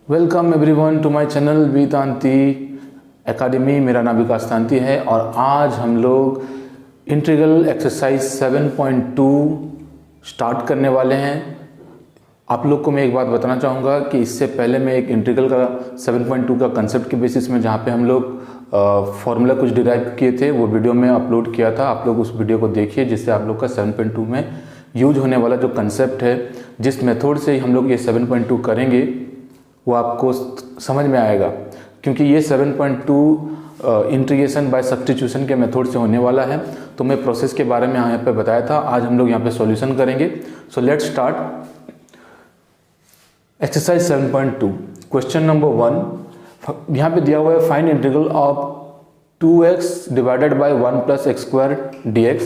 Welcome everyone to my channel वीतांती academy. मेरा नाम विकास तांती है और आज हम लोग इंटीग्रल एक्सरसाइज 7.2 स्टार्ट करने वाले हैं। आप लोग को मैं एक बात बताना चाहूँगा कि इससे पहले मैं एक इंटीग्रल का 7.2 का कंसेप्ट के बेसिस में जहाँ पे हम लोग फॉर्मूला कुछ डिराइव किए थे वो वीडियो में अपलोड किया था। आप लोग उस वीडियो को देखिए जिससे आप लोग का 7.2 में यूज होने वाला जो कंसेप्ट है, जिस मेथड से हम लोग ये 7.2 करेंगे वो आपको समझ में आएगा, क्योंकि ये 7.2 इंटीग्रेशन बाय सब्स्टिट्यूशन के मेथड से होने वाला है। तो मैं प्रोसेस के बारे में यहाँ पे बताया था, आज हम लोग यहाँ पे सॉल्यूशन करेंगे। So let's start exercise 7.2। Question number 1 यहाँ पे दिया हुआ है, find integral of 2x divided by 1 plus x square dx।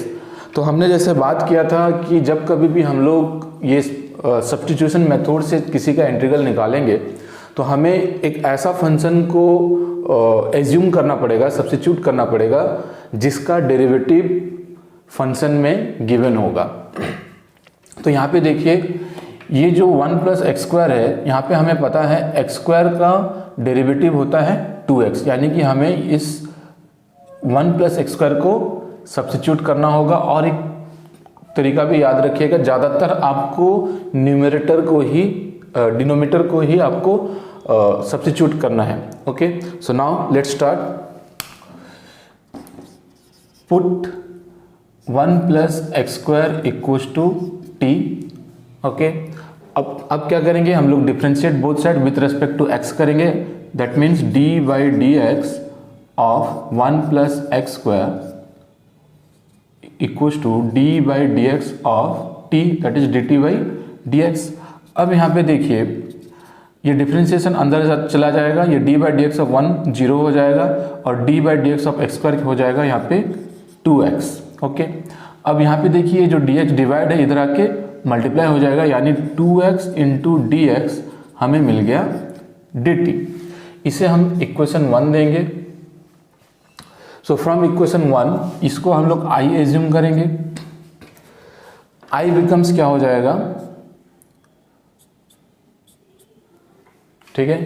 तो हमने जैसे बात किया था कि जब कभी भी हम लोग ये सब्स्टिट्यूशन मेथड से किसी का इंटीग्रल निकालेंगे तो हमें एक ऐसा फंक्शन को एज्यूम करना पड़ेगा, सब्स्टिट्यूट करना पड़ेगा जिसका डेरिवेटिव फंक्शन में गिवन होगा। तो यहाँ पे देखिए, ये जो 1 प्लस एक्स स्क्वायर है, यहाँ पे हमें पता है एक्स स्क्वायर का डेरिवेटिव होता है 2x, यानी कि हमें इस 1 प्लस एक्स स्क्वायर को सब्स्टिट्यूट करना होगा। और एक तरीका भी याद रखिएगा, ज़्यादातर आपको न्यूमरेटर को ही डिनोमिनेटर को ही आपको सब्स्टिट्यूट करना है। Okay, so now let's start. Put 1 plus x square equals to T. Okay, अब क्या करेंगे हम लोग, differentiate both side with respect to X करेंगे। That means D by D x of 1 plus x square equals to D by D x of T, that is D T by D X. अब यहाँ पे देखिए, ये differentiation अंदर चला जाएगा, ये d by D x of 1 0 हो जाएगा और d by D x of x square हो जाएगा यहाँ पे 2x। ओके, अब यहाँ पे देखिए जो डी एक्स डिवाइड है इधर आके मल्टीप्लाई हो जाएगा, यानी 2x इंटू डी एक्स हमें मिल गया dt। इसे हम इक्वेशन 1 देंगे। सो फ्रॉम इक्वेशन 1 इसको हम लोग i एज्यूम करेंगे। i बिकम्स क्या हो जाएगा, ठीक है।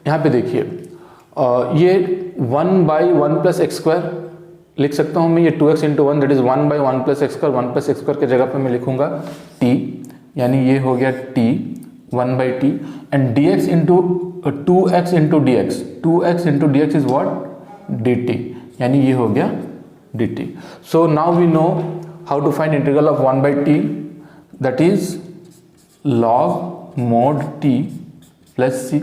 यहाँ पे देखिए ये 1 बाई 1 प्लस एक्स स्क्वायर लिख सकता हूँ मैं, ये 2x into 1 that is 1 by 1 plus x square. 1 plus x square के जगह पे मैं लिखूंगा t, यानी ये हो गया t 1 by T, and dx into 2x into D X, 2x into D x is what dt, यानी ये हो गया dt। So now we know how to find integral of 1 by T, that is log mod t plus सी।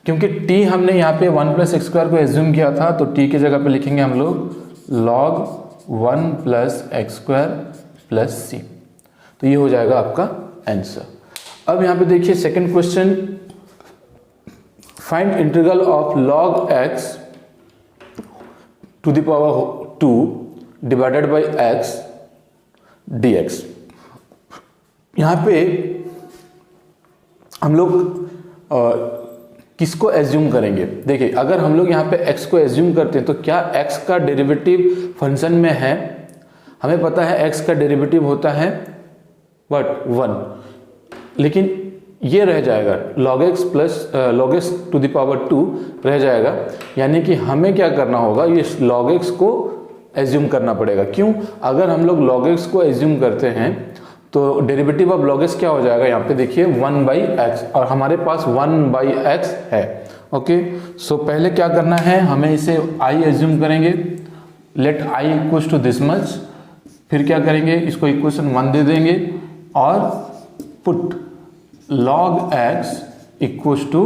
क्योंकि t हमने यहाँ पे 1 plus x square को assume किया था, तो t की जगह पे लिखेंगे हम लोग log 1 plus x square plus C. तो ये हो जाएगा आपका आंसर। अब यहाँ पे देखिए second question, find integral of log x to the power 2 divided by x dx। यहाँ पे हम लोग किसको एज्यूम करेंगे, देखिए अगर हम लोग यहाँ पे x को एज्यूम करते हैं तो क्या x का डेरिवेटिव फंक्शन में है, हमें पता है x का डेरिवेटिव होता है व्हाट 1, लेकिन ये रह जाएगा log x plus log x to the power 2 रह जाएगा, यानी कि हमें क्या करना होगा, ये log x को एज्यूम करना पड़ेगा। क्यों, अगर हम लोग log x को एज्यूम करते हैं तो डेरिवेटिव ऑफ log x क्या हो जाएगा, यहाँ पे देखिए 1 बाई एक्स, और हमारे पास 1 बाई एक्स है। ओके, सो पहले क्या करना है, हमें इसे i एज्यूम करेंगे, let i equals to this much. फिर क्या करेंगे, इसको इक्वेशन 1 दे देंगे और put log x equals to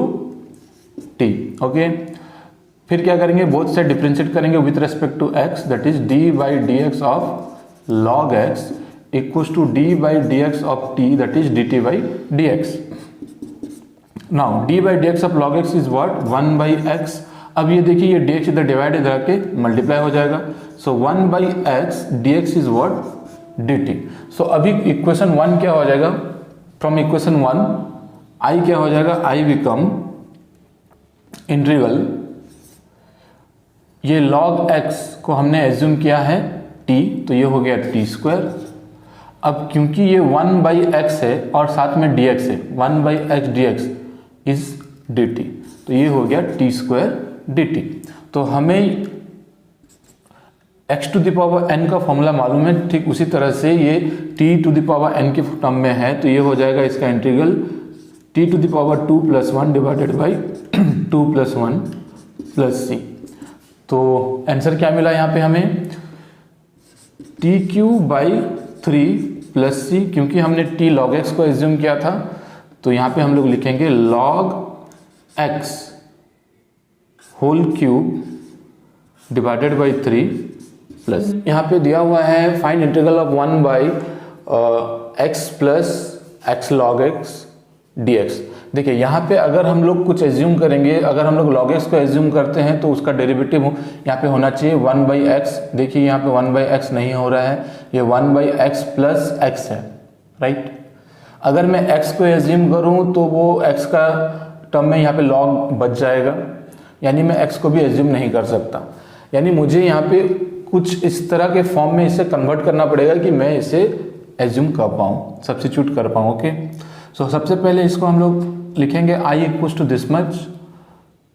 t। Okay, फिर क्या करेंगे, बोथ साइड डिफरेंशिएट करेंगे with respect to x, that is d by D x of log x equals to d by dx of t, that is dt by dx. Now d by dx of log x is what 1 by x। अब ये देखिए ये dx इधर divide इधर आके multiply हो जाएगा, सो 1 by x dx is what dt। सो अभी इक्वेशन 1 क्या हो जाएगा, फ्रॉम इक्वेशन 1 i क्या हो जाएगा, i बिकम इंटीग्रल, ये log x को हमने एज्यूम किया है t, तो ये हो गया t स्क्वायर। अब क्योंकि ये 1 बाई एक्स है और साथ में dx है, 1 by x d x is D t. तो ये हो गया टी स्क्वायर डी टी। तो हमें x to the power n का फॉर्मूला मालूम है, ठीक उसी तरह से ये t to the power n के टर्म में है, तो ये हो जाएगा इसका integral t to the power 2 + 1 divided by 2 + 1 + c। तो आंसर क्या मिला यहाँ पे हमें, t³/3 + c, क्योंकि हमने t log x को एज्यूम किया था, तो यहाँ पे हम लोग लिखेंगे log x whole cube divided by 3 plus, यहाँ पे दिया हुआ है find integral of 1/x plus x log x dx। देखिए यहाँ पे अगर हम लोग कुछ एज्यूम करेंगे, अगर हम लोग log x को एज्यूम करते हैं तो उसका डेरिवेटिव यहाँ पे होना चाहिए 1/x। देखिए यहाँ पे 1/x नहीं हो रहा है, ये 1/x प्लस x है, राइट। अगर मैं x को एज्यूम करूँ तो वो x का टर्म में यहाँ पे log बच जाएगा, यानी मैं x को भी एज्यूम नहीं कर सकता, यानी मुझे यहाँ पे कुछ इस तरह के फॉर्म में इसे कन्वर्ट करना पड़ेगा कि मैं इसे एज्यूम कर पाऊँ, सब्स्टिट्यूट कर पाऊँ। ओके, सो सबसे पहले इसको हम लोग लिखेंगे i equals to this much.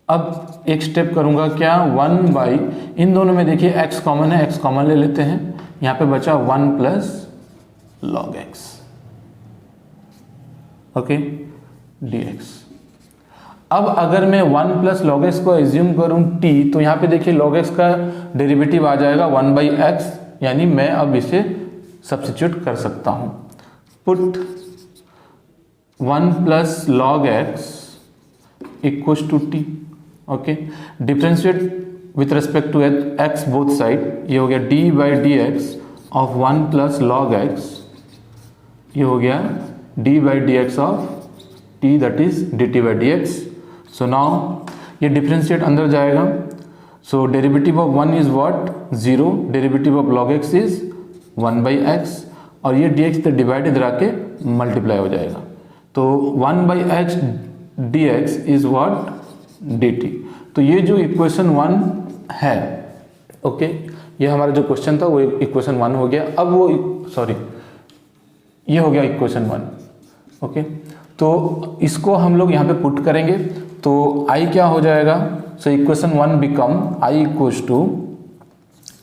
अब एक स्टेप करूँगा क्या, 1/, इन दोनों में देखिए x कॉमन है, x कॉमन ले लेते हैं, यहाँ पे बचा 1 + log x, ओके, dx। अब अगर मैं 1 + log x को एज्यूम करूं t, तो यहाँ पे देखिए log x का डेरिवेटिव आ जाएगा 1/x, यानी मैं अब इसे सब्स्टिट्यूट कर सकता हूं। Put 1 + log x equals to t, okay, differentiate with respect to x both side, ये हो गया d/dx ऑफ 1 + log x, ये हो गया d/dx of t, that is dt/dx। So now ये डिफरेंशिएट अंदर जाएगा, so derivative of 1 is what, 0, derivative of log x is 1/x, और ये dx इधर डिवाइड इधर आके मल्टीप्लाई हो जाएगा, तो 1/x dx is what, dt। तो ये जो इक्वेशन 1 है, ओके, ये हमारा जो क्वेश्चन था वो इक्वेशन 1 हो गया। अब वो सॉरी, ये हो गया इक्वेशन 1, ओके। तो इसको हम लोग यहाँ पे पुट करेंगे, तो i क्या हो जाएगा, so equation 1 become i equals to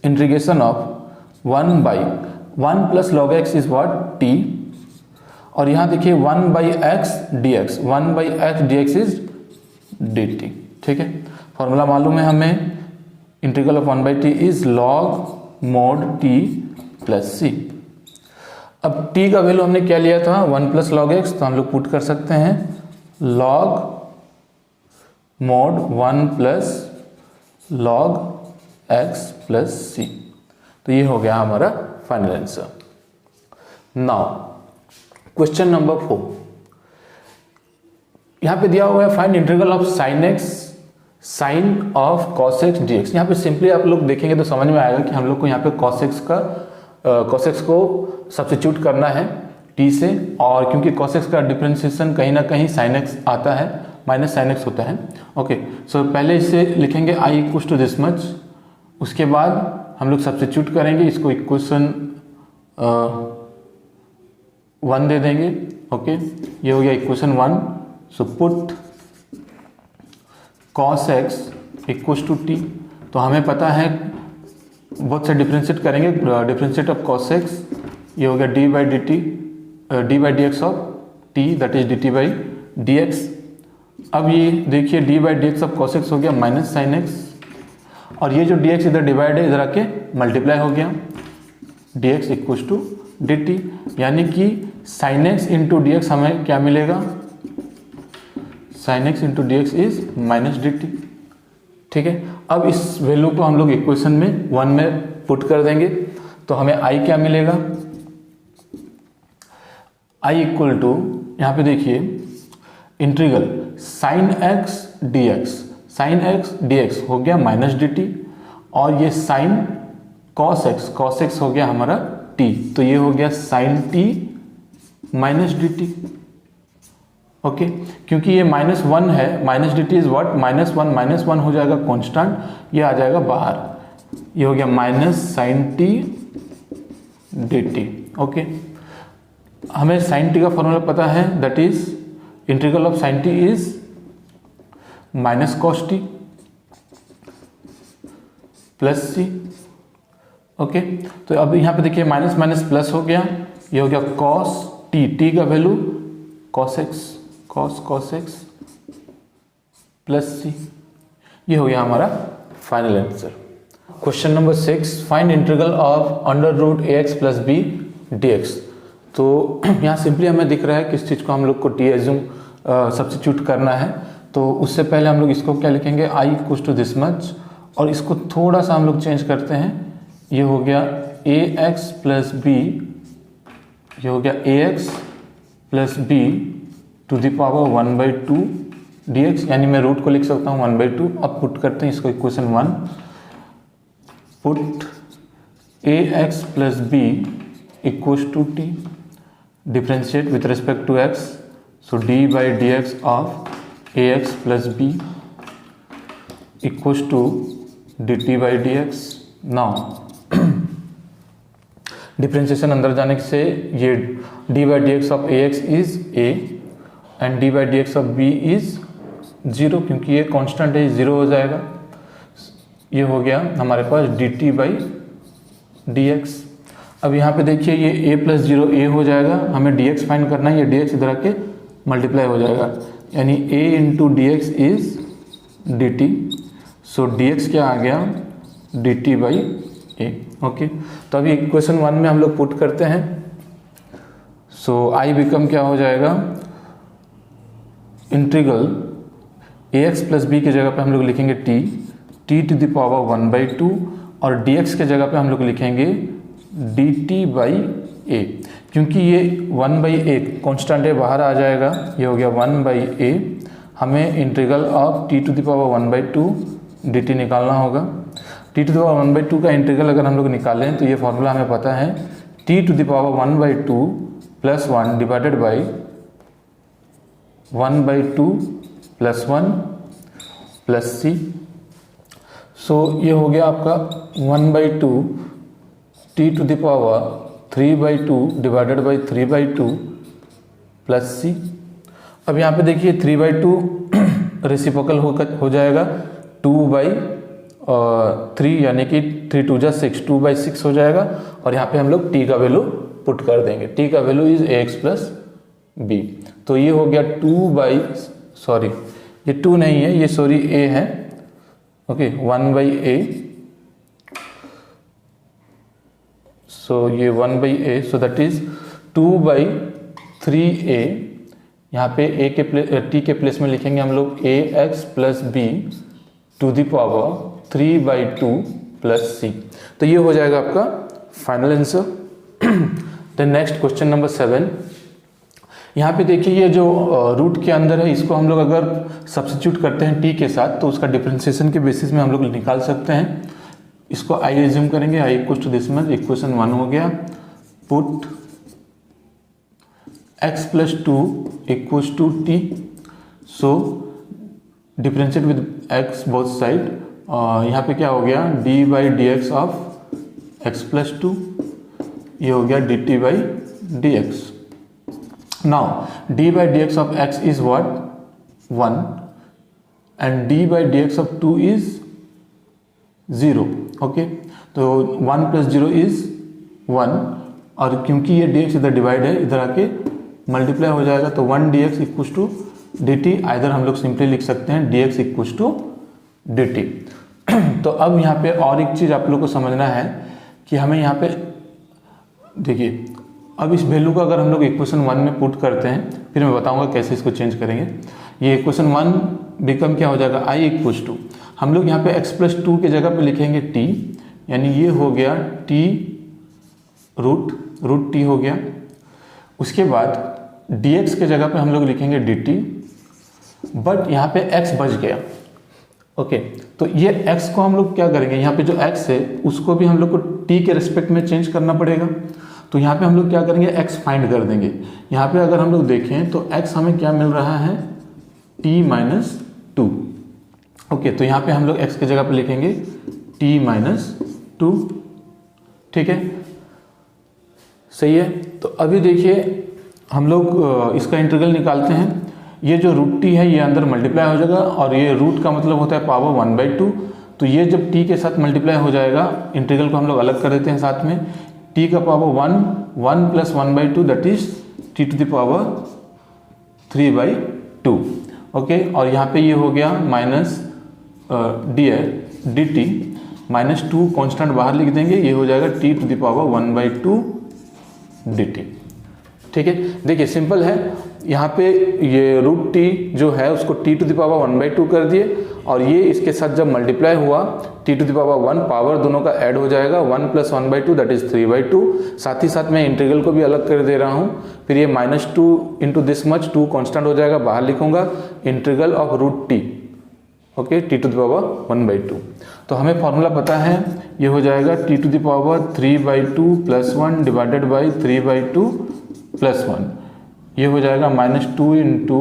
integration of 1/1 + log x is what, t, और यहाँ देखिए 1/x dx, 1/x dx is dt, ठीक है। फॉर्मूला मालूम है हमें, integral of 1/t is log mod t + c। अब t का वैल्यू हमने क्या लिया था, 1 + log x, तो हम लोग पुट कर सकते हैं log mod 1 + log x + c। तो ये हो गया हमारा final answer. Now question number 4, यहाँ पे दिया हुआ है find integral of sin x sin of cos x dx। यहाँ पे सिंपली आप लोग देखेंगे तो समझ में आएगा कि हम लोग को यहाँ पे cos x को सब्स्टिट्यूट करना है t से, और क्योंकि cos x का डिफरेंशिएशन कहीं ना कहीं sin x आता है, माइनस sin x होता है, ओके। सो पहले इसे लिखेंगे i equals to this much, उसके बाद हम लोग सब्स्टिट्यूट करेंगे, इसको इक्वेशन 1 दे देंगे, ओके, ये हो गया equation 1। So put cos x equals to t, तो हमें पता है बहुत से डिफरेंशिएट करेंगे, डिफरेंशिएट ऑफ cos x, ये हो गया d/dx of t, that is dt/dx। अब ये देखिए d/dx ऑफ cos x हो गया माइनस sin x, और ये जो dx इधर डिवाइड है, इधर आके मल्टीप्लाई हो गया, dx इक्वल्स टू dt, यानी कि sin x इंटू dx हमें क्या मिलेगा, sin x into dx is -dt, ठीक है। अब इस वैल्यू को हम लोग इक्वेशन में 1 में पुट कर देंगे, तो हमें i क्या मिलेगा, i इक्वल टू, यहाँ पे देखिए इंटीग्रल sin x dx हो गया -dt, और ये sin cos x हो गया हमारा t, तो ये हो गया sin t -dt, ओके। क्योंकि ये -1 है, -dt इज व्हाट, -1 हो जाएगा कांस्टेंट, ये आ जाएगा बाहर, ये हो गया -sin t dt, ओके। हमें sin t का फॉर्मूला पता है, that is integral of sin t is minus cos t plus c. Okay, तो अब यहाँ पे देखिए माइनस माइनस प्लस हो गया, ये हो गया कॉस टी, टी का value cos x plus c. ये हो गया हमारा final answer. Question number 6, find integral of under root a x plus b d x. तो यहाँ सिंपली हमें दिख रहा है किस चीज़ को हम लोग को टी एज्यूम सब्स्टिट्यूट करना है। तो उससे पहले हम लोग इसको क्या लिखेंगे, I equals to this much, और इसको थोड़ा सा हम लोग चेंज करते हैं। ये हो गया ए एक्स प्लस बी, ये हो गया A x plus B to the power 1/2 dx, यानी मैं रूट को लिख सकता हूँ 1/2। अब पुट करते हैं इसको equation 1, put a x plus b equals to t, differentiate with respect to x, so d by D x of a x plus b equals to d T by D x. Now differentiation अंदर जाने से ये d by D x of a x is a and d by D x of b is 0, क्योंकि ये constant है, 0 हो जाएगा। ये हो गया हमारे पास D T by D X. अब यहाँ पे देखिए ये a प्लस 0 a हो जाएगा, हमें dx फाइंड करना है, ये dx इधर आके मल्टीप्लाई हो जाएगा, यानी a into D x is D T. So dx क्या आ गया, d T by A. Okay, तो अभी इक्वेशन 1 में हम लोग पुट करते हैं। सो I बिकम क्या हो जाएगा, इंटीग्रल ए एक्स प्लस बी की जगह पे हम लोग लिखेंगे टी टू द पावर 1/2, और dx के जगह पे हम लोग लिखेंगे डी टी बाई ए, क्योंकि ये 1/a कॉन्स्टेंट है, बाहर आ जाएगा, ये हो गया 1/a। हमें integral of t to the power 1/2 d t निकालना होगा। टी टू द पावर 1/2 का इंटीग्रल अगर हम लोग निकालें तो ये फॉर्मूला हमें पता है, T to the power 1/2 plus 1 divided by 1/2 plus 1 plus C. So ये हो गया आपका 1/2 T to the power 3/2 divided by 3/2 plus C. अब यहाँ पे देखिए 3/2 रेसिप्रोकल हो जाएगा 2/3, यानी कि 3 2 जा 6, 2/6 हो जाएगा, और यहाँ पे हम लोग t का वैल्यू पुट कर देंगे। t का value is ax plus b. तो ये हो गया ये 2 नहीं है, ये सॉरी a है। ओके, 1/a, सो ये 1/a, so that is 2/3a। यहाँ पे t के प्लेस में लिखेंगे हम लोग ax plus B to the power 3/2 plus C. तो ये हो जाएगा आपका final answer. Then next question number 7, यहाँ पे देखिए ये जो रूट के अंदर है, इसको हम लोग अगर सब्स्टिट्यूट करते हैं t के साथ तो उसका डिफरेंशिएशन के बेसिस में हम लोग निकाल सकते हैं। इसको i एज्यूम करेंगे, i equals to this much, equation 1 हो गया, put x plus 2 equals to t, so differentiate with x both side, यहाँ पे क्या हो गया, d by D x of x plus 2, ये हो गया d T by D x. Now d by D x of x is what, 1, and d by D x of 2 is 0। Okay, तो 1 plus 0 is 1, और क्योंकि ये dx इधर divide है, इधर आके मल्टीप्लाई हो जाएगा, तो 1 dx equals to d t. Either हम लोग सिंपली लिख सकते हैं dx equals to d t. तो अब यहाँ पे और एक चीज़ आप लोग को समझना है कि हमें यहाँ पे देखिए, अब इस वैल्यू को अगर हम लोग इक्वेशन 1 में पुट करते हैं, फिर मैं बताऊंगा कैसे इसको चेंज करेंगे। ये इक्वेशन 1 बिकम क्या हो जाएगा, i इक्वल्स टू, हम लोग यहाँ पे x प्लस 2 की जगह पे लिखेंगे t, यानी ये हो गया t रूट t हो गया। उसके बाद dx के जगह पे हम लोग लिखेंगे dt, बट यहाँ पे x बच गया। ओके, तो ये x को हम लोग क्या करेंगे, यहाँ पे जो x है उसको भी हम लोग को t के रिस्पेक्ट में चेंज करना पड़ेगा। तो यहाँ पे हम लोग क्या करेंगे, x फाइंड कर देंगे। यहाँ पे अगर हम लोग देखें तो x हमें क्या मिल रहा है, t माइनस 2। ओके, तो यहाँ पे हम लोग x की जगह पे लिखेंगे t माइनस 2। ठीक है, सही है। तो अभी देखिए हम लोग इसका इंटीग्रल निकालते हैं। ये जो रूट टी है ये अंदर मल्टीप्लाई हो जाएगा, और ये रूट का मतलब होता है पावर 1/2। तो ये जब टी के साथ मल्टीप्लाई हो जाएगा, इंटीग्रल को हम लोग अलग कर देते हैं साथ में, टी का power 1 plus 1/2 that is t to the power 3/2। Okay, और यहाँ पे ये हो गया minus d t minus 2 constant बाहर लिख देंगे, ये हो जाएगा T to the power 1/2 d t. ठीक है, देखिए सिंपल है, यहाँ पे ये रूट टी जो है उसको टी टू द पावर 1/2 कर दिए, और ये इसके साथ जब मल्टीप्लाई हुआ t to the power 1, power दोनों का ऐड हो जाएगा, 1 प्लस 1/2 दैट इज 3/2। साथ ही साथ मैं इंटीग्रल को भी अलग कर दे रहा हूँ, फिर ये -2 इंटू दिस मच, 2 कॉन्स्टेंट हो जाएगा, बाहर लिखूंगा integral of root t, okay, t to the power 1/2। तो हमें फॉर्मूला पता है, ये हो जाएगा T to the power 3/2 plus 1 divided by 3/2 plus 1, ये हो जाएगा -2 into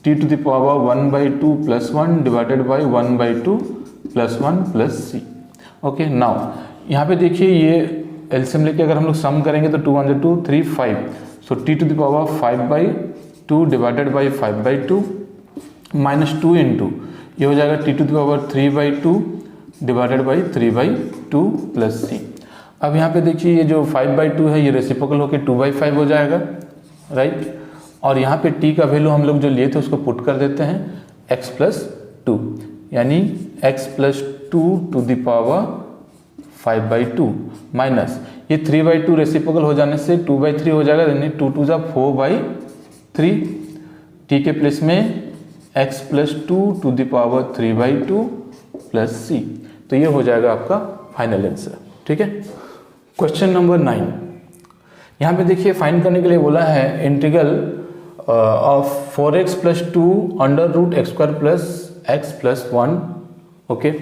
t to the power 1/2 plus 1 divided by 1/2 plus 1 plus c. Okay, now यहाँ पे देखिए ये एलसीएम लेके अगर हम लोग सम करेंगे तो 2 1 2 3 5, so T to the power 5/2 divided by 5/2 -2 into ये हो जाएगा T to the power 3/2 divided by 3/2 plus C. अब यहाँ पे देखिए ये जो 5/2 है ये रेसिप्रोकल होकर 2/5 हो जाएगा, राइट, और यहाँ पे t का वैल्यू हम लोग जो लिए थे उसको पुट कर देते हैं x प्लस 2, यानी x plus 2 to the power 5/2 minus ये 3/2 रेसिप्रोकल हो जाने से 2/3 हो जाएगा, यानी 2 2 जा 4/3, t के प्लेस में x plus 2 to the power 3/2 plus C. तो ये हो जाएगा आपका फाइनल आंसर। ठीक है, क्वेश्चन नंबर 9, यहाँ पे देखिए फाइंड करने के लिए बोला है integral of 4x plus 2 under root x square plus x plus 1। Okay,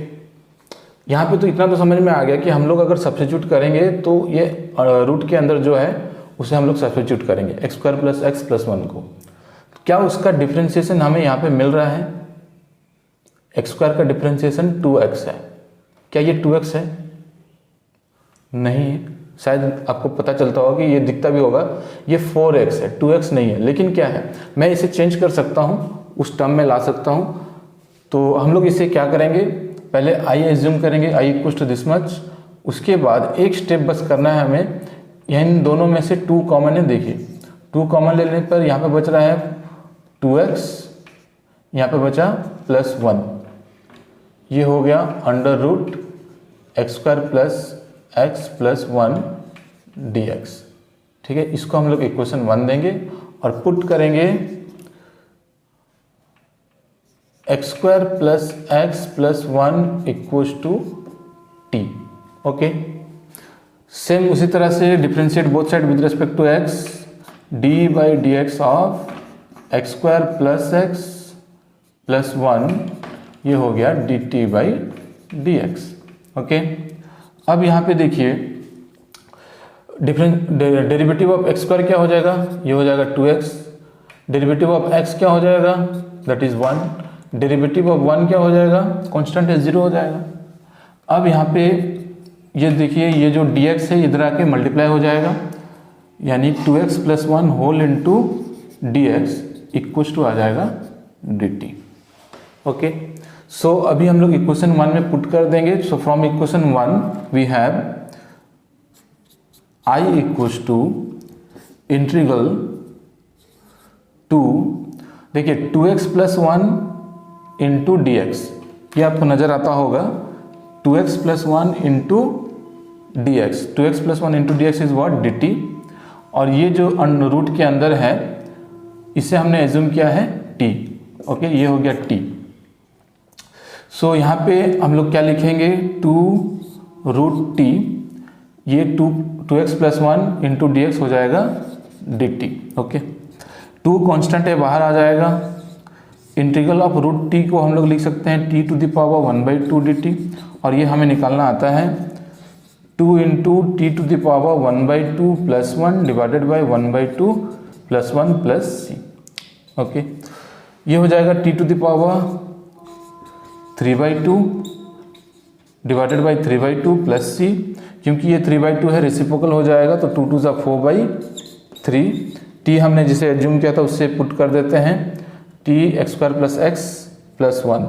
यहाँ पे तो इतना तो समझ में आ गया कि हम लोग अगर सब्स्टिट्यूट करेंगे तो ये रूट के अंदर जो है उसे हम लोग सब्स्टिट्यूट करेंगे x square plus x plus 1 को। क्या उसका डिफ्रेंशिएशन हमें यहाँ पे मिल रहा है? x स्क्वायर का डिफ्रेंशिएशन 2x है, क्या ये 2x है? नहीं है, शायद आपको पता चलता होगा कि ये दिखता भी होगा, ये 4x है, 2x नहीं है। लेकिन क्या है, मैं इसे चेंज कर सकता हूँ, उस टर्म में ला सकता हूँ। तो हम लोग इसे क्या करेंगे, पहले i एज्यूम करेंगे, i equals to this much, उसके बाद एक स्टेप बस करना है हमें, इन दोनों में से 2 कॉमन है। देखिए 2 कॉमन लेने पर यहाँ पे बच रहा है 2x, यहाँ पे बचा प्लस 1, ये हो गया under root x square plus x plus 1 dx। ठीक है, इसको हम लोग इक्वेशन 1 देंगे और पुट करेंगे x square plus x plus 1 equals to t। Okay, same उसी तरह से differentiate both side with respect to x, d by D x of x square plus x plus 1, ये हो गया dt बाई डी एक्स। ओके, अब यहाँ पे देखिए डेरिवेटिव ऑफ एक्स स्क्वायर क्या हो जाएगा, ये हो जाएगा 2x, डेरिवेटिव ऑफ x क्या हो जाएगा, दैट इज 1, डेरिवेटिव ऑफ 1 क्या हो जाएगा, कांस्टेंट है 0 हो जाएगा। अब यहाँ पे ये देखिए ये जो dx है इधर आके मल्टीप्लाई हो जाएगा, यानी 2x plus 1 whole into D X equals to आ जाएगा dt। ओके, सो अभी हम लोग इक्वेशन 1 में पुट कर देंगे। So from equation 1 we have i equals to integral two, देखिए 2x plus 1 into D x, ये आपको नजर आता होगा, 2x plus 1 into D X, 2x plus 1 into D x is what dt, और ये जो रूट के अंदर है इसे हमने एज्यूम किया है t। ओके, ये हो गया t। सो यहाँ पे हम लोग क्या लिखेंगे, 2 रूट टी, ये 2x plus 1 into D x हो जाएगा dt। ओके, 2 कांस्टेंट है बाहर आ जाएगा, इंटीग्रल ऑफ रूट टी को हम लोग लिख सकते हैं t to the power 1/2 dt, और ये हमें निकालना आता है 2 into t to the power 1/2 plus 1 divided by 1/2 plus 1 plus c. Okay, ये हो जाएगा T to the power 3/2 divided by 3/2 plus सी, क्योंकि ये 3/2 है रेसिप्रोकल हो जाएगा तो 2 2 जा 4/3, टी हमने जिसे एज्यूम किया था उससे पुट कर देते हैं, t x square plus x plus 1,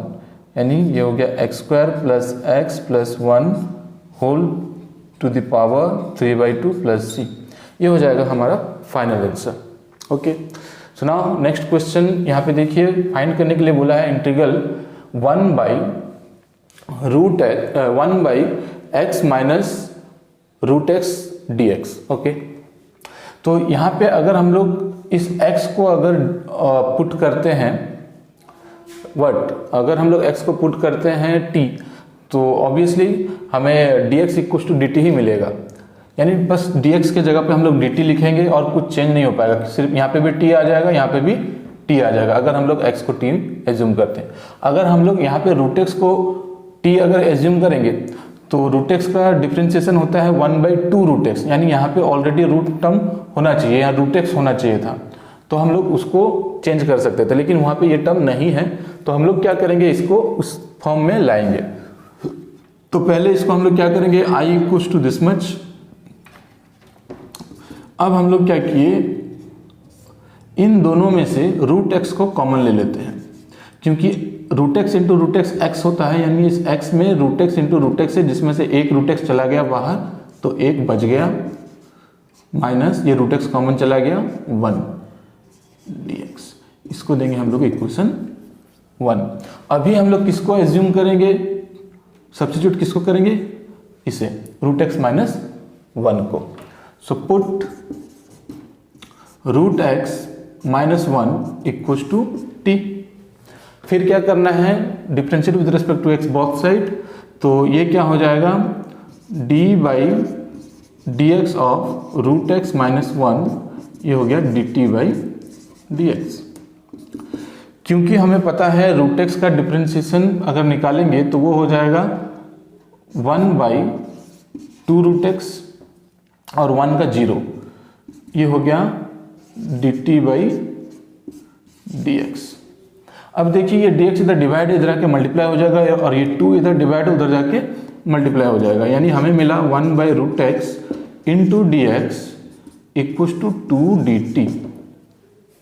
यानी ये हो गया x square plus x plus 1 whole to the power 3/2 plus c. ये हो जाएगा हमारा final answer. Okay, so now next question यहाँ पे देखिए, फाइंड करने के लिए बोला है integral 1 by x minus root x d x. Okay, तो यहाँ पे अगर हम लोग इस x को अगर पुट करते हैं अगर हम लोग x को पुट करते हैं t, तो ऑब्वियसली हमें dx इक्वल टू dt ही मिलेगा, यानी बस dx के जगह पे हम लोग dt लिखेंगे और कुछ चेंज नहीं हो पाएगा, सिर्फ यहाँ पे भी t आ जाएगा, यहाँ पे भी t आ जाएगा अगर हम लोग x को t एज्यूम करते हैं। अगर हम लोग यहाँ पे रूट x को t अगर एज्यूम करेंगे तो रूट x का डिफ्रेंसिएशन होता है 1/2 रूट x, यानी यहाँ पे ऑलरेडी रूट टर्म होना चाहिए, यहाँ रूट x होना चाहिए था, तो हम लोग उसको चेंज कर सकते थे, लेकिन वहाँ पे ये टर्म नहीं है, तो हम लोग क्या करेंगे, इसको उस फॉर्म में लाएंगे। तो पहले इसको हम लोग क्या करेंगे, i equals to this much. अब हम लोग क्या किए, इन दोनों में से रूट x को कॉमन ले लेते हैं, क्योंकि root x into root x x होता है, यानी इस x में root x into root x है, जिसमें से एक रूट एक्स चला गया बाहर तो एक बच गया, माइनस ये रूट एक्स कॉमन चला गया 1 dx। इसको देंगे हम लोग इक्वेशन 1। अभी हम लोग किसको एज्यूम करेंगे, सब्स्टिट्यूट किसको करेंगे, इसे रूट एक्स माइनस 1 को। So put root x minus 1 equal to t. फिर क्या करना है, differentiate with respect to x both side, तो ये क्या हो जाएगा, d by D x of root x minus 1, ये हो गया dt बाई डी एक्स। क्योंकि हमें पता है रूट एक्स का डिफरेंशिएशन अगर निकालेंगे तो वो हो जाएगा 1/2 रूट एक्स और 1 का 0, ये हो गया dt बाई डी एक्स। अब देखिए ये dx इधर डिवाइड इधर आके मल्टीप्लाई हो जाएगा, और ये 2 इधर डिवाइड उधर जाके मल्टीप्लाई हो जाएगा, यानी हमें मिला 1/√x into D x equal to 2dt।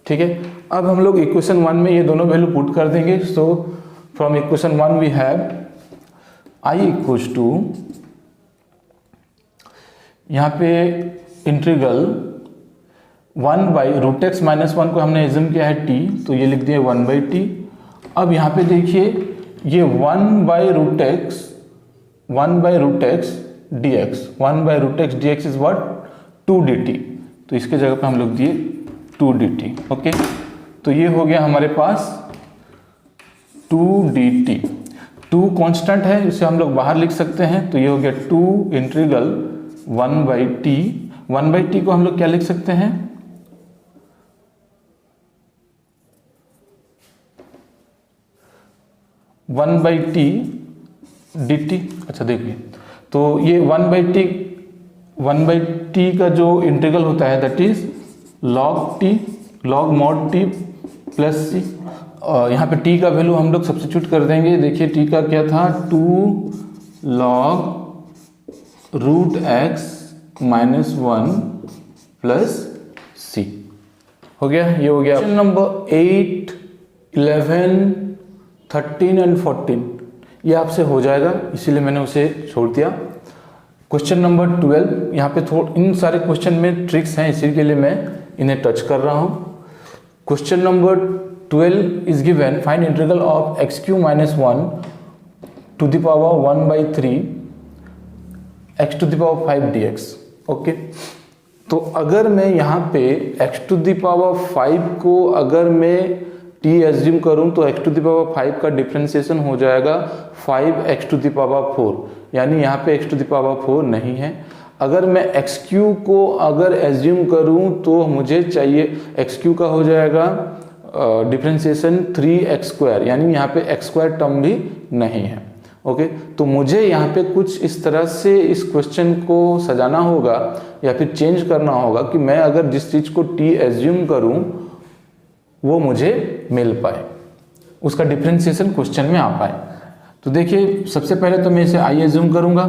ठीक है, अब हम लोग इक्वेशन 1 में ये दोनों वैल्यू पुट कर देंगे। So from equation 1 we have i equal to, यहाँ पे इंटीग्रल 1/√x माइनस 1 को हमने एज्यूम किया है t, तो ये लिख दिया 1/t। अब यहाँ पे देखिए ये 1/√x dx, 1/√x dx is what 2dt, तो इसके जगह पे हम लोग दिए 2dt। ओके, तो ये हो गया हमारे पास 2dt। 2 कांस्टेंट है, इसे हम लोग बाहर लिख सकते हैं, तो ये हो गया 2 इंटीग्रल 1/t। 1/t को हम लोग क्या लिख सकते हैं, 1/t dt। अच्छा देखिए, तो ये 1/t का जो इंटीग्रल होता है that is log mod t plus c. यहाँ पे t का वैल्यू हम लोग सब्स्टिट्यूट कर देंगे। देखिए t का क्या था, 2 log root x minus 1 plus c हो गया। ये हो गया क्वेश्चन नंबर 8, 11, 13 एंड 14 ये आपसे हो जाएगा, इसीलिए मैंने उसे छोड़ दिया। क्वेश्चन नंबर 12, यहाँ पे इन सारे क्वेश्चन में ट्रिक्स हैं, इसी के लिए मैं इन्हें टच कर रहा हूँ। Question number 12 is given, find integral of x³ minus 1 to the power 1/3 x to the power 5 dx। Okay, तो अगर मैं यहाँ पे x टू द पावर 5 को अगर मैं t एज्यूम करूं तो x टू द पावर 5 का डिफरेंशिएशन हो जाएगा 5x टू द पावर 4, यानी यहाँ पे x टू द पावर 4 नहीं है। अगर मैं x³ को अगर एज्यूम करूं तो मुझे चाहिए x³ का हो जाएगा डिफरेंशिएशन 3x², यानी यहाँ पे x² टर्म भी नहीं है। ओके, तो मुझे यहाँ पे कुछ इस तरह से इस क्वेश्चन को सजाना होगा या फिर चेंज करना होगा कि मैं अगर जिस चीज़ को t एज्यूम करूं वो मुझे मिल पाए, उसका डिफरेंशिएशन क्वेश्चन में आ पाए। तो देखिए सबसे पहले तो मैं इसे i एज्यूम करूंगा,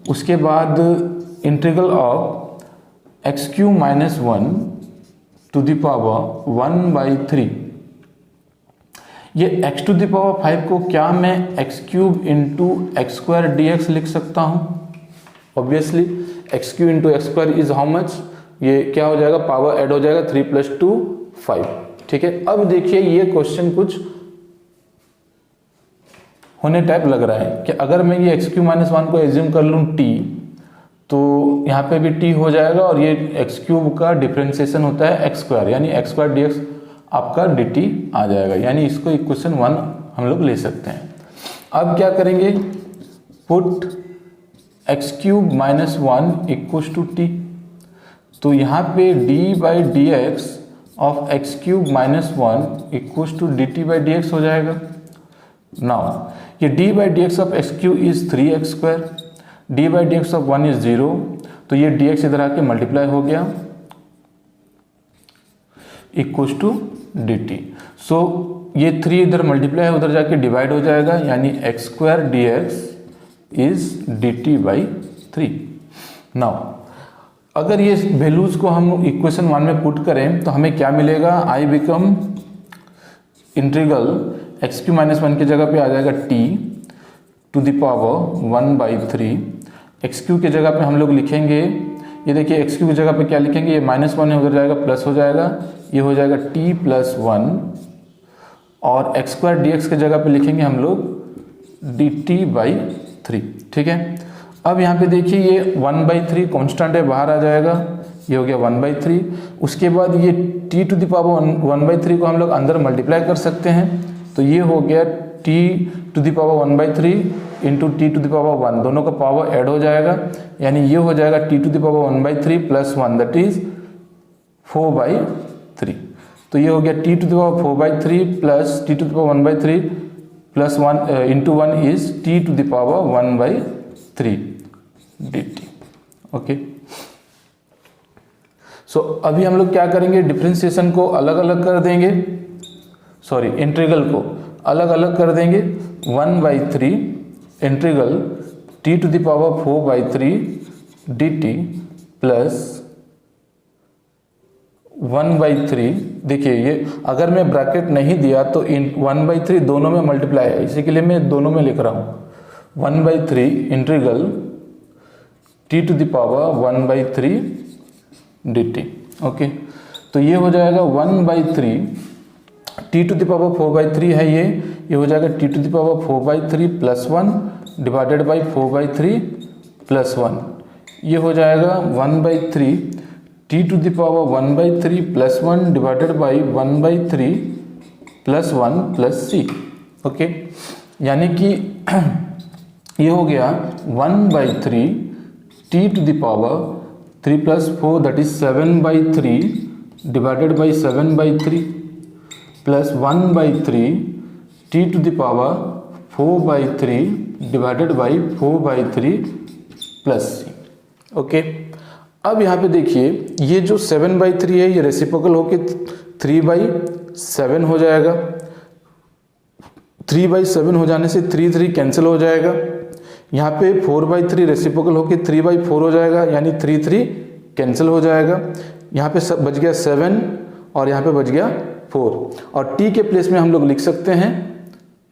उसके बाद integral of x³ minus 1 to the power 1/3, ये x टू द पावर 5 को क्या मैं x³ इंटू x² dx लिख सकता हूँ? Obviously x³ into x² is how much, ये क्या हो जाएगा, पावर ऐड हो जाएगा 3 + 2 5। ठीक है, अब देखिए ये क्वेश्चन कुछ होने टाइप लग रहा है कि अगर मैं ये x³ - 1 को एज्यूम कर लूँ t, तो यहाँ पे भी t हो जाएगा और ये x³ का डिफरेंशिएशन होता है x², यानी x² dx आपका dt आ जाएगा, यानी इसको इक्वेशन 1 हम लोग ले सकते हैं। अब क्या करेंगे, put x³ - 1 equals to t, तो यहाँ पे d/dx of x³ - 1 equals to dt/dx हो जाएगा। नाउ ये d/dx of x³ is 3x², d/dx of 1 is 0, तो ये dx इधर आके मल्टीप्लाई हो गया इक्वल्स टू dt। सो ये 3 इधर मल्टीप्लाई उधर जाके डिवाइड हो जाएगा, यानी x² dx is dt/3। Now अगर ये वैल्यूज को हम इक्वेशन 1 में पुट करें तो हमें क्या मिलेगा, आई बिकम इंटीग्रल x³ - 1 की जगह पे आ जाएगा t to the power 1/3, x³ की जगह पे हम लोग लिखेंगे, ये देखिए x³ की जगह पे क्या लिखेंगे, ये -1 है उधर जाएगा प्लस हो जाएगा, ये हो जाएगा t + 1, और x² dx की जगह पे लिखेंगे हम लोग dt/3। ठीक है, अब यहाँ पे देखिए ये 1/3 कांस्टेंट है, बाहर आ जाएगा, ये हो गया 1/3। उसके बाद ये t टू द पावर 1/3 को हम लोग अंदर मल्टीप्लाई कर सकते हैं, तो ये हो गया t to the power 1/3 into t to the power 1, दोनों का पावर ऐड हो जाएगा, यानी ये हो जाएगा t to the power 1/3 + 1 that is 4/3। तो ये हो गया t to the power 4/3 plus t to the power 1/3 plus 1 into 1 is t to the power 1/3 dt। Okay, so अभी हम लोग क्या करेंगे, डिफरेंशिएशन को अलग अलग कर देंगे, सॉरी इंटीग्रल को अलग अलग कर देंगे। 1/3 integral t to the power 4/3 dt plus 1/3, देखिए ये अगर मैं ब्रैकेट नहीं दिया तो 1/3 दोनों में मल्टीप्लाई है, इसी के लिए मैं दोनों में लिख रहा हूँ। 1/3 integral t to the power 1/3 dt। Okay, तो ये हो जाएगा 1/3 t टू द पावर 4/3 है, ये हो जाएगा t to the power 4/3 + 1 divided by 4/3 + 1, ये हो जाएगा 1/3 t to the power 1/3 + 1 divided by 1/3 + 1 + c। Okay, यानी कि ये हो गया 1/3 t to the power 3 + 4 that is 7/3 divided by 7/3 plus 1/3 t to the power 4/3 divided by 4/3 plus c। Okay, अब यहाँ पे देखिए ये जो 7/3 है ये रेसिप्रोकल होके 3/7 हो जाएगा, 3/7 हो जाने से 3 कैंसिल हो जाएगा, यहाँ पे 4/3 रेसिप्रोकल होके 3/4 हो जाएगा, यानी 3 कैंसिल हो जाएगा, यहाँ पे सब बच गया 7 और यहाँ पे बच गया 4, और t के प्लेस में हम लोग लिख सकते हैं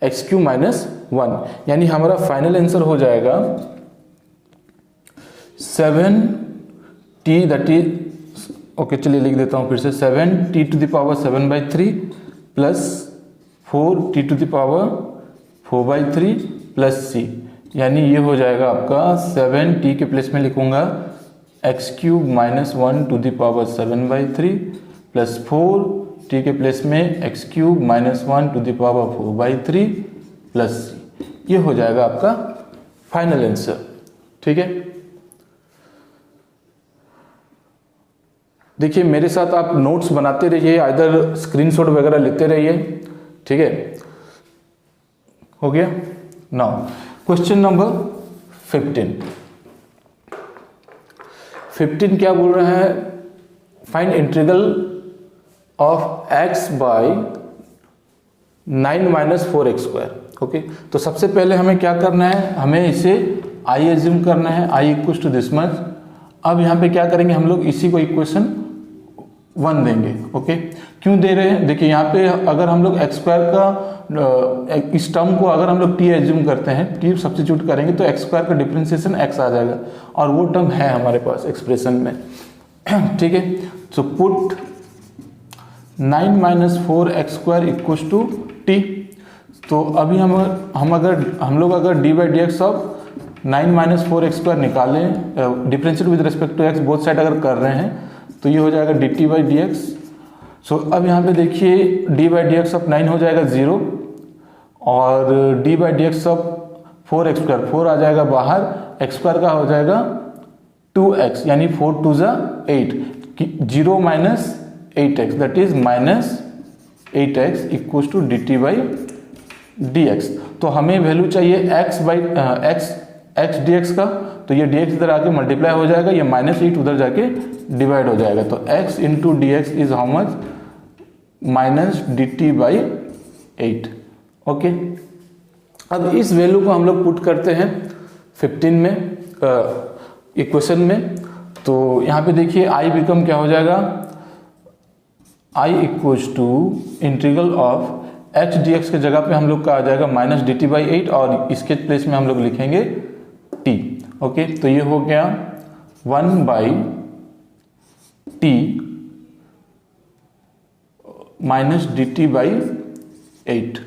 x³ - 1, यानी हमारा फाइनल आंसर हो जाएगा 7t दैट इज, ओके चलिए लिख देता हूँ फिर से, 7t to the power 7/3 plus 4t to the power 4/3 plus c, यानी ये हो जाएगा आपका 7t के प्लेस में लिखूंगा x³ - 1 to the power 7/3 plus 4t के प्लेस में x³ - 1 to the power 4/3 plus c, ये हो जाएगा आपका फाइनल आंसर। ठीक है, देखिए मेरे साथ आप नोट्स बनाते रहिए, इधर स्क्रीनशॉट वगैरह लेते रहिए। ठीक है, हो गया। नाउ क्वेश्चन नंबर 15 क्या बोल रहा है, find integral of x by 9 - 4x²। Okay, तो सबसे पहले हमें क्या करना है, हमें इसे i एज्यूम करना है, i equals to this much. अब यहाँ पे क्या करेंगे हम लोग, इसी को इक्वेशन 1 देंगे। ओके, क्यों दे रहे हैं? देखिए यहाँ पे अगर हम लोग एक्स स्क्वायर का इस टर्म को अगर हम लोग टी एज्यूम करते हैं, टी सब्स्टिट्यूट करेंगे तो एक्स स्क्वायर का डिफरेंशिएशन एक्स आ जाएगा और वो टर्म है हमारे पास एक्सप्रेशन में। ठीक है, so put 9 minus 4 x square equals to t. तो अभी हम लोग अगर d by D x of 9 minus 4 x square निकालें, differentiate with respect to x both side अगर कर रहे हैं तो ये हो जाएगा d T by D x. So अब यहाँ पे देखिए d by D x of 9 हो जाएगा 0 और d by D x of 4 x square, 4 आ जाएगा बाहर, एक्स स्क्वायर का हो जाएगा 2x, यानी 4 2 जा 8, 0 minus 8x that is minus 8x equals to d T by D x. तो हमें वैल्यू चाहिए x by x d x का, तो ये डी एक्स इधर आके मल्टीप्लाई हो जाएगा, ये माइनस 8 उधर जाके डिवाइड हो जाएगा। तो x into D x is how much? Minus d T by 8। Okay, अब इस वैल्यू को हम लोग पुट करते हैं 15 में इक्वेशन में। तो यहाँ पे देखिए i बिकम क्या हो जाएगा? i equals to integral of x d x के जगह पे हम लोग का आ जाएगा माइनस डी टी बाई 8 और इसके प्लेस में हम लोग लिखेंगे t। ओके, तो ये हो गया 1 by T minus d T by 8।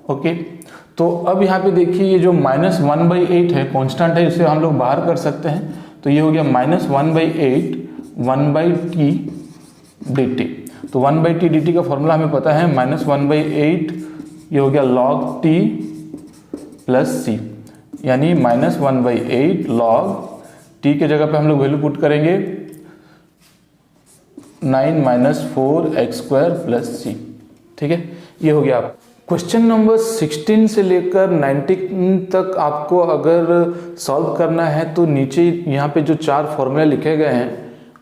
Okay, तो अब यहाँ पे देखिए ये जो माइनस 1 बाई 8 है कांस्टेंट है, इसे हम लोग बाहर कर सकते हैं। तो ये हो गया minus 1 by 8 1 by t d t. तो 1 बाई टी डी टी का फॉर्मूला हमें पता है माइनस 1 बाई 8, ये हो गया लॉग टी प्लस सी, यानी माइनस 1 बाई 8 लॉग टी के जगह पे हम लोग वैल्यू पुट करेंगे 9 माइनस 4 एक्स स्क्वायर प्लस सी। ठीक है, ये हो गया। क्वेश्चन नंबर 16 से लेकर 19 तक आपको अगर सॉल्व करना है तो नीचे यहाँ पे जो 4 फॉर्मूले लिखे गए हैं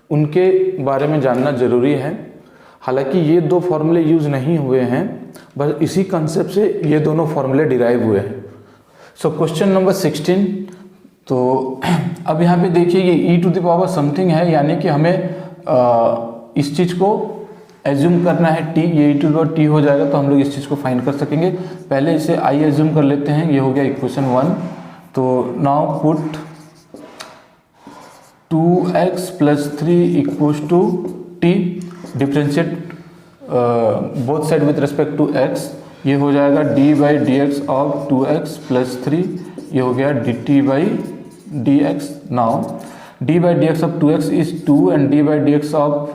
उनके बारे में जानना जरूरी है। हालांकि ये 2 फॉर्मूले यूज नहीं हुए हैं, बस इसी कंसेप्ट से ये दोनों फॉर्मूले डिराइव हुए हैं। सो क्वेश्चन नंबर 16, तो अब यहाँ पे देखिए ये e to the power something है, यानी कि हमें इस चीज़ को एज्यूम करना है t, ये e to the power t हो जाएगा तो हम लोग इस चीज़ को फाइंड कर सकेंगे। पहले इसे i एज्यूम कर लेते हैं, ये हो गया इक्वेशन 1। तो now put 2x plus 3 equals to t, differentiate both side with respect to x, ये हो जाएगा d by D x of 2x plus 3, ये हो गया dt by D x. Now d by D x of 2x is 2 and d by D x of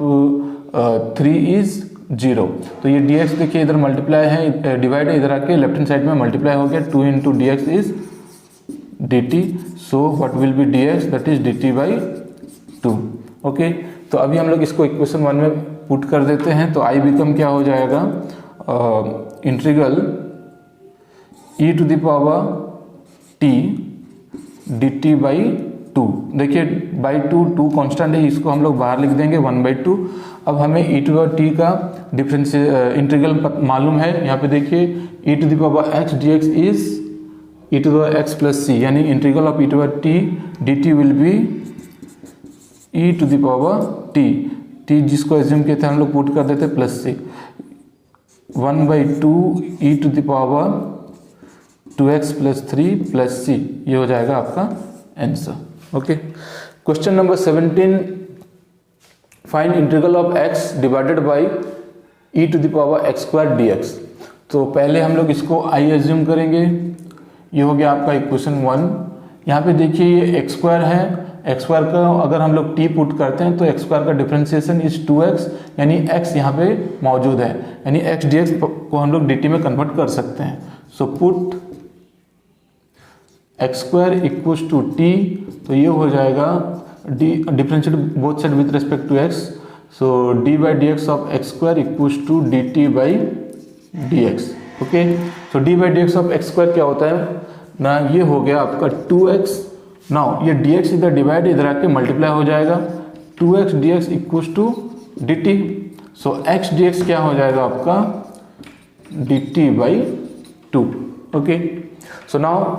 3 is 0। तो ये dx देखिए इधर मल्टीप्लाई है, डिवाइड है, इधर आके लेफ्ट हैंड साइड में मल्टीप्लाई हो गया, 2 into D x is dt, so what will be dx that is dt by 2। Okay, तो अभी हम लोग इसको इक्वेशन 1 में पुट कर देते हैं। तो i बिकम क्या हो जाएगा? Integral e to the power t dt by 2। देखिए बाई 2 कांस्टेंट है, इसको हम लोग बाहर लिख देंगे 1/2। अब हमें e टू पावर t का डिफरेंस इंटीग्रल मालूम है। यहाँ पे देखिए e to the power x dx is e to the power x plus c, यानी integral of e to power t dt will be e to the power t जिसको assume किए थे हम लोग पुट कर देते plus c, 1/2 e to the power 2x plus 3 plus c, ये हो जाएगा आपका answer. Okay, question number 17, find integral of x divided by e to the power x square dx। तो पहले हम लोग इसको i एज्यूम करेंगे, ये हो गया आपका इक्वेशन 1। यहाँ पे देखिए ये x स्क्वायर है, एक्स स्क्वायर का अगर हम लोग t पुट करते हैं तो एक्स स्क्वायर का डिफरेंशिएशन इज 2x, यानी x यहाँ पे मौजूद है, यानी x dx को हम लोग dt में कन्वर्ट कर सकते हैं। So put x square equals to t, तो ये हो जाएगा differentiate both side with respect to x, so d by D x of x square equals to dt by D x. Okay, तो d by D x of x square क्या होता है ना, ये हो गया आपका 2x। नाउ ये dx इधर डिवाइड इधर आके मल्टीप्लाई हो जाएगा, 2x dx equals to dt, so x dx क्या हो जाएगा आपका dt by 2। Okay, so now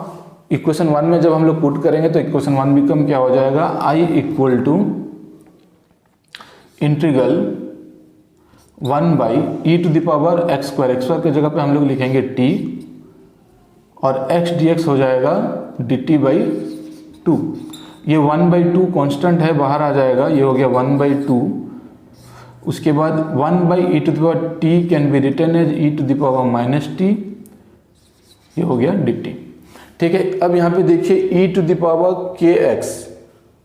equation 1 में जब हम लोग पुट करेंगे तो इक्वेशन 1 बिकम क्या हो जाएगा? i equal to integral 1 by e to the power x square की जगह पे हम लोग लिखेंगे t, और x dx हो जाएगा dt बाई 2। ये 1/2 कांस्टेंट है, बाहर आ जाएगा, ये हो गया 1/2। उसके बाद 1 by e to the power t can be written as e to the power minus t, ये हो गया dt। ठीक है, अब यहाँ पे देखिए e to the power k x,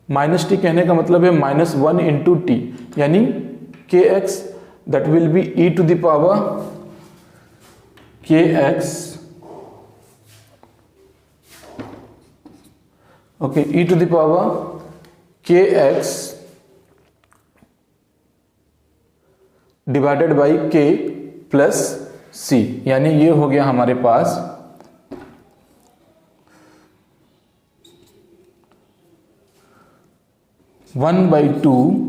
minus t कहने का मतलब है -1 इंटू टी, यानी k x that will be e to the power k x, okay, e to the power k x divided by k plus c, यानी ये हो गया हमारे पास 1/2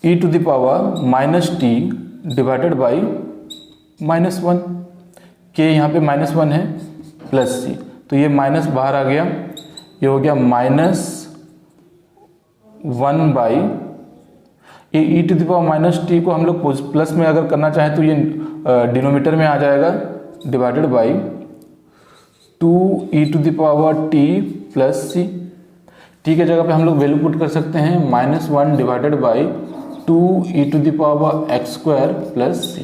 e to the power minus t divided by -1, के यहाँ पे -1 है प्लस सी, तो ये माइनस बाहर आ गया, ये हो गया -1 बाई ये e to the power minus t को हम लोग प्लस में अगर करना चाहें तो ये डिनोमीटर में आ जाएगा, divided by 2 e to the power t plus c. T के जगह पे हम लोग वैल्यू पुट कर सकते हैं -1 divided by 2 e to the power x square plus c,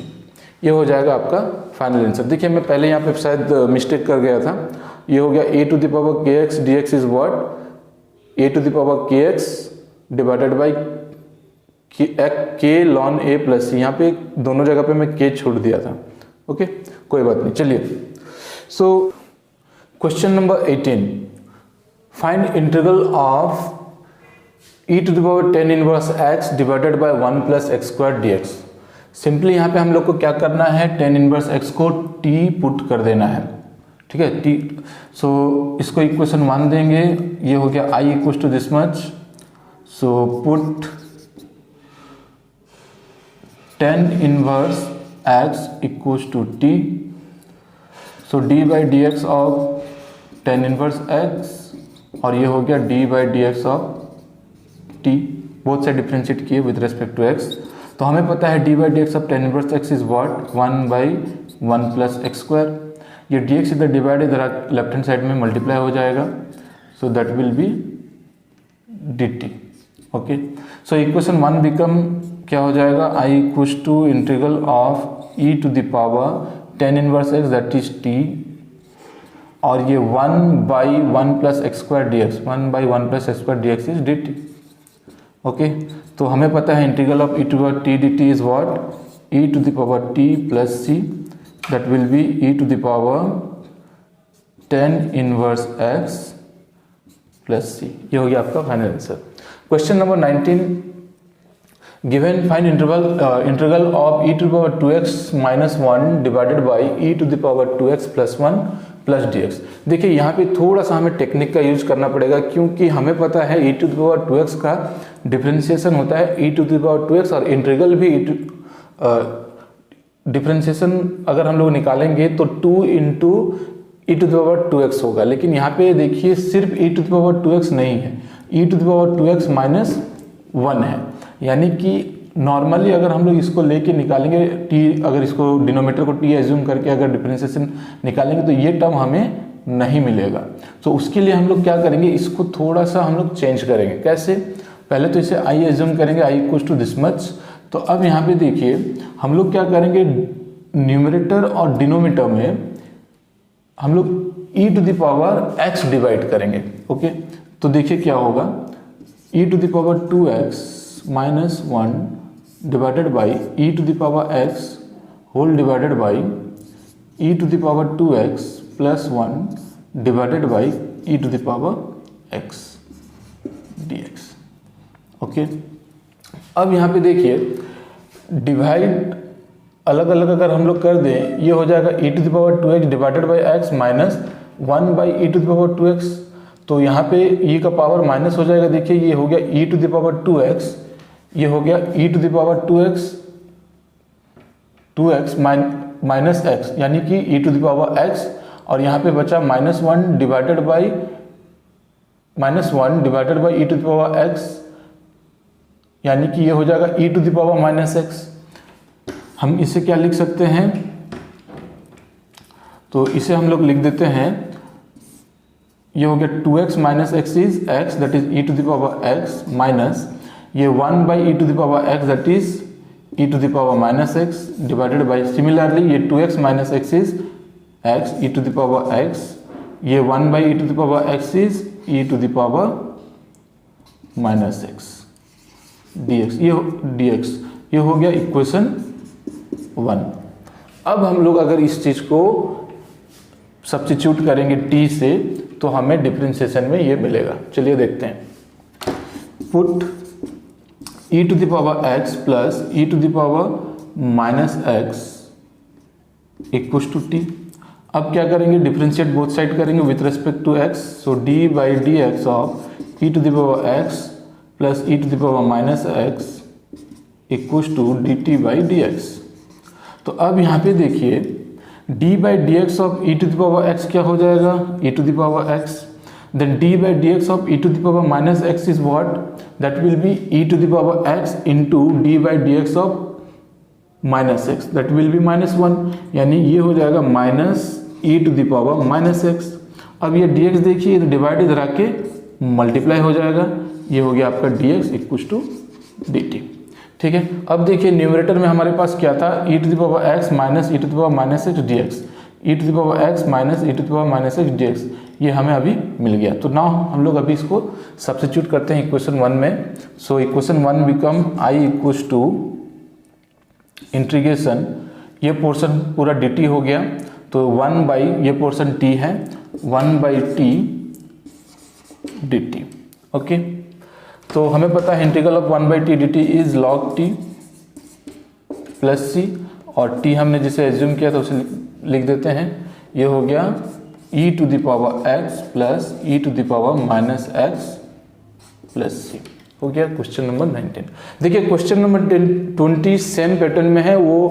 ये हो जाएगा आपका फाइनल आंसर। देखिए मैं पहले यहाँ पे शायद मिस्टेक कर गया था, ये हो गया a to the power k x d x is what a to the power k x divided by k ln a plus c, यहाँ पे दोनों जगह पे मैं के छोड़ दिया था, ओके कोई बात नहीं। चलिए so question number 18, find integral of e to the power tan inverse x divided by 1 plus x square d x. Simply यहाँ पे हम लोग को क्या करना है, tan इनवर्स x को t पुट कर देना है, ठीक है t। सो इसको इक्वेशन 1 देंगे, ये हो गया i equal to this much, so put tan inverse x equal to t, so d by D x of tan inverse x, और ये हो गया d by D x of t, both से डिफ्रेंशिएट किए विद रेस्पेक्ट टू x। तो हमें पता है d by D x of tan inverse x is what 1 by 1 plus x square, ये dx इधर डिवाइड इधर लेफ्ट हैंड साइड में मल्टीप्लाई हो जाएगा, so that will be dt, okay. So equation 1 become क्या हो जाएगा, i equal to integral of e to the power tan inverse x that is t, और ये 1 by 1 plus x square d x, 1 by 1 plus x square d x is dt, okay. तो हमें पता है integral of e to power t d t is what e to the power t plus c, that will be e to the power tan inverse x plus c, ये हो गया आपका final answer. Question number 19, given find integral of e to the power 2x minus 1 divided by e to the power 2x plus 1 plus d x. देखिए यहाँ पे थोड़ा सा हमें टेक्निक का यूज करना पड़ेगा, क्योंकि हमें पता है e to the power 2x का डिफ्रेंशिएशन होता है e to the power 2x, और इंटीग्रल भी डिफ्रेंशिएशन अगर हम लोग निकालेंगे तो 2 into e to the power 2x होगा, लेकिन यहाँ पे देखिए सिर्फ ई टू द पावर 2x नहीं है, e to the power 2x minus 1 है, यानी कि नॉर्मली अगर हम लोग इसको लेके निकालेंगे t, अगर इसको डिनोमीटर को t एज्यूम करके अगर डिफरेंशिएशन निकालेंगे तो ये टर्म हमें नहीं मिलेगा। तो उसके लिए हम लोग क्या करेंगे, इसको थोड़ा सा हम लोग चेंज करेंगे। कैसे, पहले तो इसे i एज्यूम करेंगे, i equal to this much. तो अब यहाँ पे देखिए हम लोग क्या करेंगे, न्यूमरेटर और डिनोमीटर में हम लोग e to the power x divide करेंगे, ओके। तो देखिए क्या होगा, e to the power 2x minus 1 divided by e to the power x whole divided by e to the power 2x plus 1 divided by e to the power x dx, okay. अब यहाँ पे देखिए divide अलग अलग अगर हम लोग कर दें, ये हो जाएगा e to the power 2x divided by x minus 1 by e to the power 2x। तो यहाँ पे e का पावर माइनस हो जाएगा, देखिए ये हो गया e to the power 2x, ये हो गया e to the power 2x minus x, यानी कि e to the power x, और यहाँ पे बचा -1 divided by e to the power x, यानी कि ये हो जाएगा e to the power minus x. हम इसे क्या लिख सकते हैं, तो इसे हम लोग लिख देते हैं, ये हो गया 2x minus x is x, that is e to the power x, minus ये 1 by e to the power x, that is e to the power minus x, divided by similarly ये 2x minus x is x, e to the power x, ये 1 by e to the power x is e to the power minus x dx, ये हो गया equation 1। अब हम लोग अगर इस चीज को सब्स्टिट्यूट करेंगे t से तो हमें डिफरेंशिएशन में ये मिलेगा। चलिए देखते हैं। Put e to the power x plus e to the power minus x equals to t। अब क्या करेंगे, डिफरेंशिएट बोथ साइड करेंगे with respect to x, so d by D x of e to the power x plus e to the power minus x equals to dt by D x. तो अब यहाँ पे देखिए d by D x of e to the power x क्या हो जाएगा, e to the power x, then d by D x of e to the power minus x is what, that will be e to the power x into d by D x of minus x, that will be minus 1, यानी ये हो जाएगा minus e to the power minus x. अब ये dx देखिए तो divide इधर आके मल्टीप्लाई हो जाएगा, ये हो गया आपका dx इक्वल्स टू dt। ठीक है, अब देखिए न्यूमरेटर में हमारे पास क्या था, e to the power x minus e to the power minus x dx, e to the power x minus e to the power minus x dx, ये हमें अभी मिल गया। तो नाउ हम लोग अभी इसको सब्स्टिट्यूट करते हैं इक्वेशन 1 में। So equation 1 become i equals to integration, ये पोर्शन पूरा dt हो गया, तो 1 बाई ये पोर्शन t है, 1 बाई t dt। ओके, तो हमें पता है integral of 1 by t d t is log t plus c, और t हमने जिसे एज्यूम किया था उसे लिख देते हैं, ये हो गया e to the power x plus e to the power minus x plus c. हो गया क्वेश्चन नंबर 19। देखिए क्वेश्चन नंबर 20 सेम पैटर्न में है, वो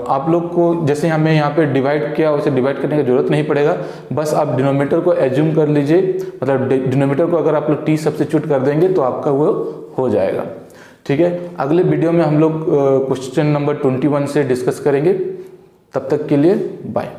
आप लोग को जैसे हमें यहाँ पे डिवाइड किया वैसे डिवाइड करने की जरूरत नहीं पड़ेगा, बस आप डिनोमिनेटर को एज्यूम कर लीजिए, मतलब डिनोमिनेटर को अगर आप लोग t सब्स्टिट्यूट कर देंगे तो आपका वो हो जाएगा। ठीक है, अगले वीडियो में हम लोग क्वेश्चन नंबर 21 से डिस्कस करेंगे। तब तक के लिए बाय।